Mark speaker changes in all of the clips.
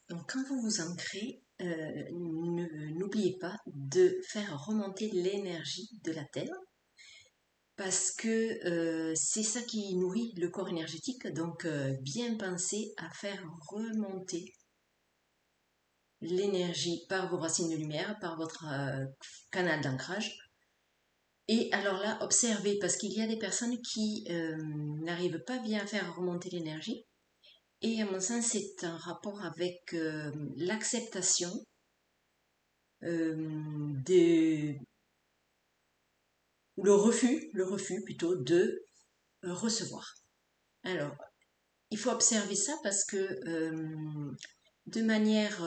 Speaker 1: Donc, quand vous vous ancrez, n'oubliez pas de faire remonter l'énergie de la Terre parce que c'est ça qui nourrit le corps énergétique. Donc, bien penser à faire remonter l'énergie par vos racines de lumière, par votre canal d'ancrage. Et alors là, observez parce qu'il y a des personnes qui n'arrivent pas bien à faire remonter l'énergie. Et à mon sens, c'est un rapport avec l'acceptation de, ou le refus plutôt de recevoir. Alors, il faut observer ça parce que de manière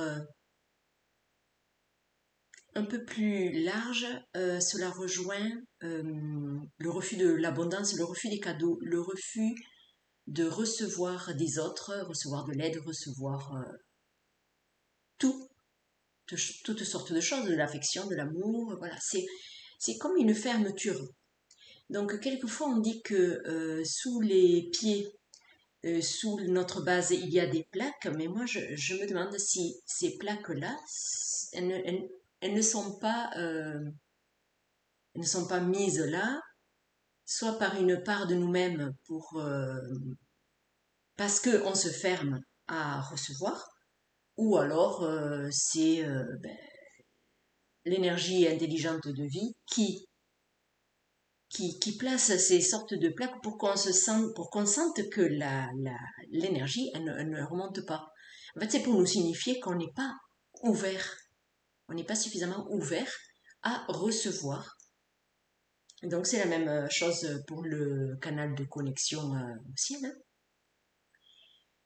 Speaker 1: un peu plus large, cela rejoint le refus de l'abondance, le refus des cadeaux, le refus de recevoir des autres, recevoir de l'aide, recevoir tout, toutes sortes de choses, de l'affection, de l'amour, voilà, c'est comme une fermeture. Donc quelquefois on dit que sous les pieds, sous notre base, il y a des plaques, mais moi je me demande si ces plaques-là, elles ne sont pas mises là, soit par une part de nous-mêmes pour parce qu'on se ferme à recevoir, ou alors c'est l'énergie intelligente de vie qui place ces sortes de plaques pour qu'on se sente, pour qu'on sente que l'énergie, elle ne remonte pas. En fait, c'est pour nous signifier qu'on n'est pas ouvert, on n'est pas suffisamment ouvert à recevoir. Donc, c'est la même chose pour le canal de connexion au ciel, hein.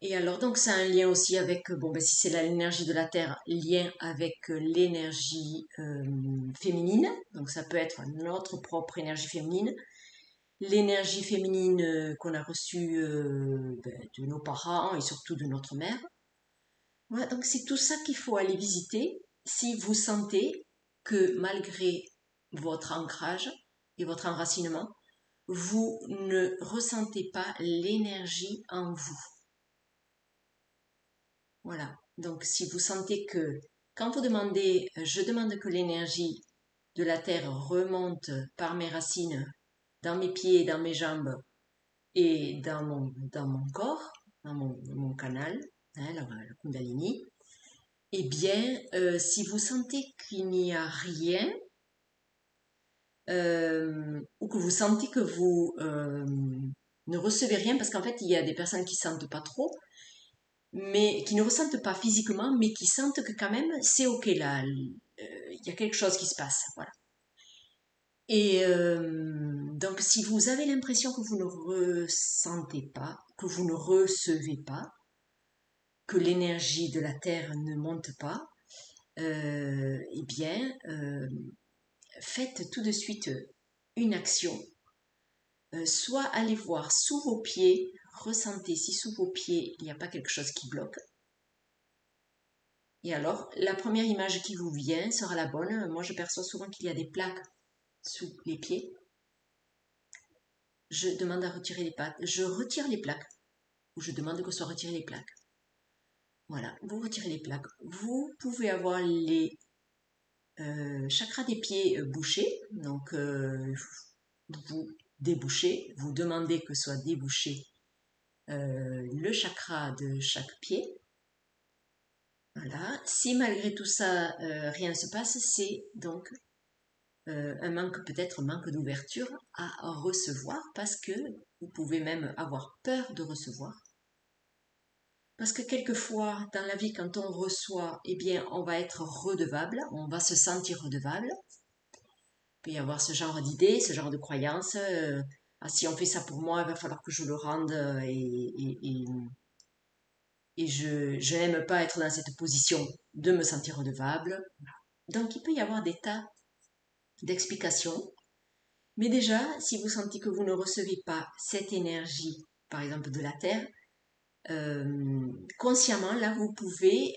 Speaker 1: Et alors, donc, ça a un lien aussi avec, bon, ben, si c'est l'énergie de la Terre, lien avec l'énergie féminine. Donc, ça peut être notre propre énergie féminine, l'énergie féminine qu'on a reçue de nos parents et surtout de notre mère. Voilà, donc c'est tout ça qu'il faut aller visiter si vous sentez que malgré votre ancrage et votre enracinement, vous ne ressentez pas l'énergie en vous. Voilà, donc si vous sentez que quand vous demandez, je demande que l'énergie de la Terre remonte par mes racines, dans mes pieds, dans mes jambes, et dans mon corps, dans mon canal, hein, la Kundalini, eh bien, si vous sentez qu'il n'y a rien, ou que vous sentez que vous ne recevez rien, parce qu'en fait, il y a des personnes qui sentent pas trop, mais qui ne ressentent pas physiquement, mais qui sentent que quand même, c'est ok là, il y a quelque chose qui se passe, voilà. Et donc, si vous avez l'impression que vous ne ressentez pas, que vous ne recevez pas, que l'énergie de la Terre ne monte pas, eh bien, faites tout de suite une action. Soit allez voir sous vos pieds, ressentez si sous vos pieds il n'y a pas quelque chose qui bloque. Et alors, la première image qui vous vient sera la bonne. Moi, je perçois souvent qu'il y a des plaques sous les pieds. Je demande à retirer les plaques. Je retire les plaques. Ou je demande que soient retirées les plaques. Voilà, vous retirez les plaques. Vous pouvez avoir les chakras des pieds bouchés. Donc, vous débouchez, vous demandez que soit débouché le chakra de chaque pied. Voilà. Si malgré tout ça, rien ne se passe, c'est donc un manque, peut-être un manque d'ouverture à recevoir parce que vous pouvez même avoir peur de recevoir. Parce que quelquefois, dans la vie, quand on reçoit, eh bien, on va être redevable, on va se sentir redevable. Il peut y avoir ce genre d'idées, ce genre de croyances. Ah, si on fait ça pour moi, il va falloir que je le rende et je n'aime pas être dans cette position de me sentir redevable. Donc, il peut y avoir des tas d'explications. Mais déjà, si vous sentez que vous ne recevez pas cette énergie, par exemple de la Terre, consciemment, là, vous pouvez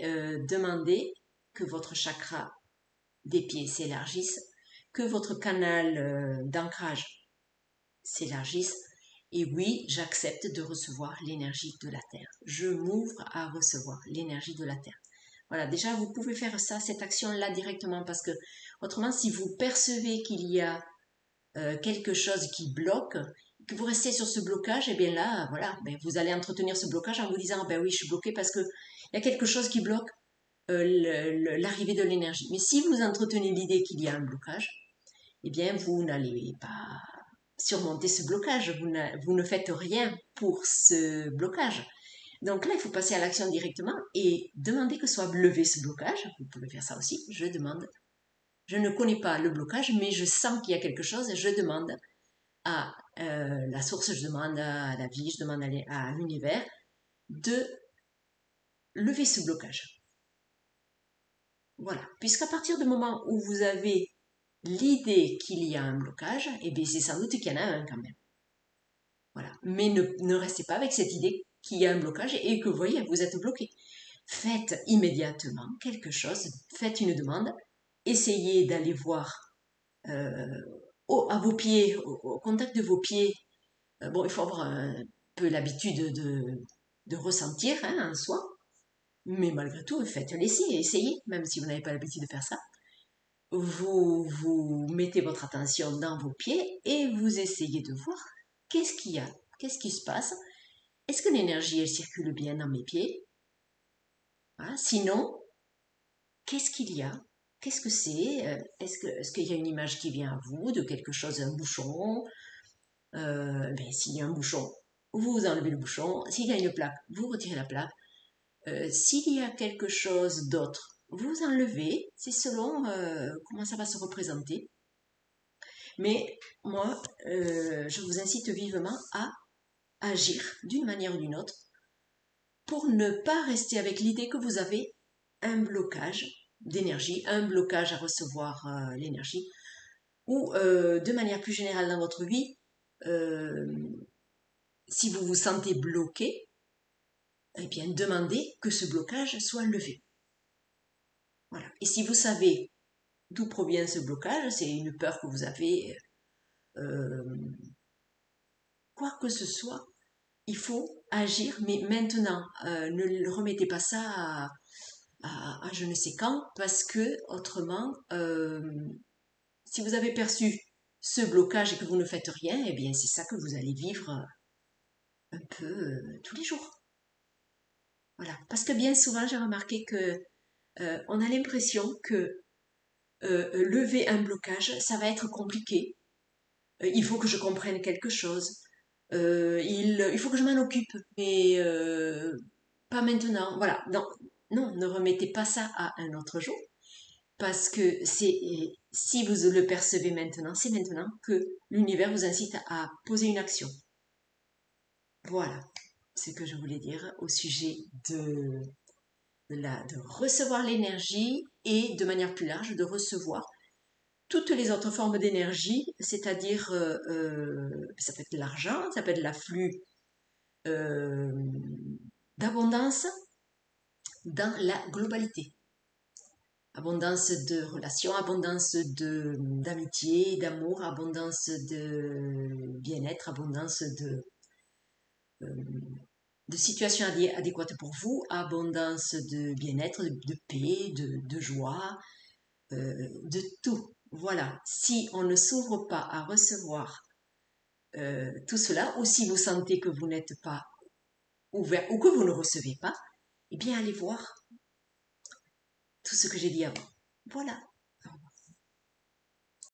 Speaker 1: demander que votre chakra des pieds s'élargisse, que votre canal d'ancrage s'élargisse. Et oui, j'accepte de recevoir l'énergie de la Terre. Je m'ouvre à recevoir l'énergie de la Terre. Voilà, déjà, vous pouvez faire ça, cette action-là directement, parce que autrement, si vous percevez qu'il y a quelque chose qui bloque, que vous restez sur ce blocage, et bien là, voilà, ben vous allez entretenir ce blocage en vous disant, ben oui, je suis bloqué parce que il y a quelque chose qui bloque l'arrivée de l'énergie. Mais si vous entretenez l'idée qu'il y a un blocage, eh bien, vous n'allez pas surmonter ce blocage. Vous ne faites rien pour ce blocage. Donc là, il faut passer à l'action directement et demander que soit levé ce blocage. Vous pouvez faire ça aussi. Je demande. Je ne connais pas le blocage, mais je sens qu'il y a quelque chose. Je demande à la source, je demande à la vie, je demande à l'univers de lever ce blocage. Voilà. Puisqu'à partir du moment où vous avez l'idée qu'il y a un blocage, eh bien c'est sans doute qu'il y en a un quand même. Voilà. Mais ne restez pas avec cette idée qu'il y a un blocage et que vous voyez, vous êtes bloqué. Faites immédiatement quelque chose, faites une demande, essayez d'aller voir à vos pieds, au contact de vos pieds. Bon, il faut avoir un peu l'habitude de ressentir en soi, mais malgré tout, faites-le, essayez, même si vous n'avez pas l'habitude de faire ça. Vous mettez votre attention dans vos pieds et vous essayez de voir qu'est-ce qu'il y a, qu'est-ce qui se passe. Est-ce que l'énergie, elle circule bien dans mes pieds? Voilà. Sinon, qu'est-ce qu'il y a? Qu'est-ce que c'est? Est-ce qu'il y a une image qui vient à vous de quelque chose, un bouchon? Ben, s'il y a un bouchon, vous enlevez le bouchon. S'il y a une plaque, vous retirez la plaque. S'il y a quelque chose d'autre, vous enlevez. C'est selon comment ça va se représenter. Mais moi, je vous incite vivement à agir d'une manière ou d'une autre pour ne pas rester avec l'idée que vous avez un blocage d'énergie, un blocage à recevoir l'énergie, ou de manière plus générale dans votre vie, euh, si vous vous sentez bloqué, eh bien demandez que ce blocage soit levé. Voilà. Et si vous savez d'où provient ce blocage, c'est une peur que vous avez, euh, quoi que ce soit, il faut agir, mais maintenant, ne remettez pas ça à je ne sais quand, parce que autrement, si vous avez perçu ce blocage et que vous ne faites rien, eh bien c'est ça que vous allez vivre un peu tous les jours. Voilà. Parce que bien souvent, j'ai remarqué que on a l'impression que lever un blocage, ça va être compliqué. Il faut que je comprenne quelque chose. Il faut que je m'en occupe, mais pas maintenant. Voilà. Non, non, ne remettez pas ça à un autre jour. Parce que si vous le percevez maintenant, c'est maintenant que l'univers vous incite à poser une action. Voilà ce que je voulais dire au sujet de recevoir l'énergie et de manière plus large de recevoir toutes les autres formes d'énergie, c'est-à-dire ça peut être l'argent, ça peut être l'afflux euh, d'abondance dans la globalité. Abondance de relations, abondance d'amitié, d'amour, abondance de bien-être, abondance de situations adéquates pour vous, abondance de bien-être, de paix, de joie, de tout. Voilà. Si on ne s'ouvre pas à recevoir tout cela, ou si vous sentez que vous n'êtes pas ouvert ou que vous ne recevez pas, eh bien allez voir tout ce que j'ai dit avant. Voilà.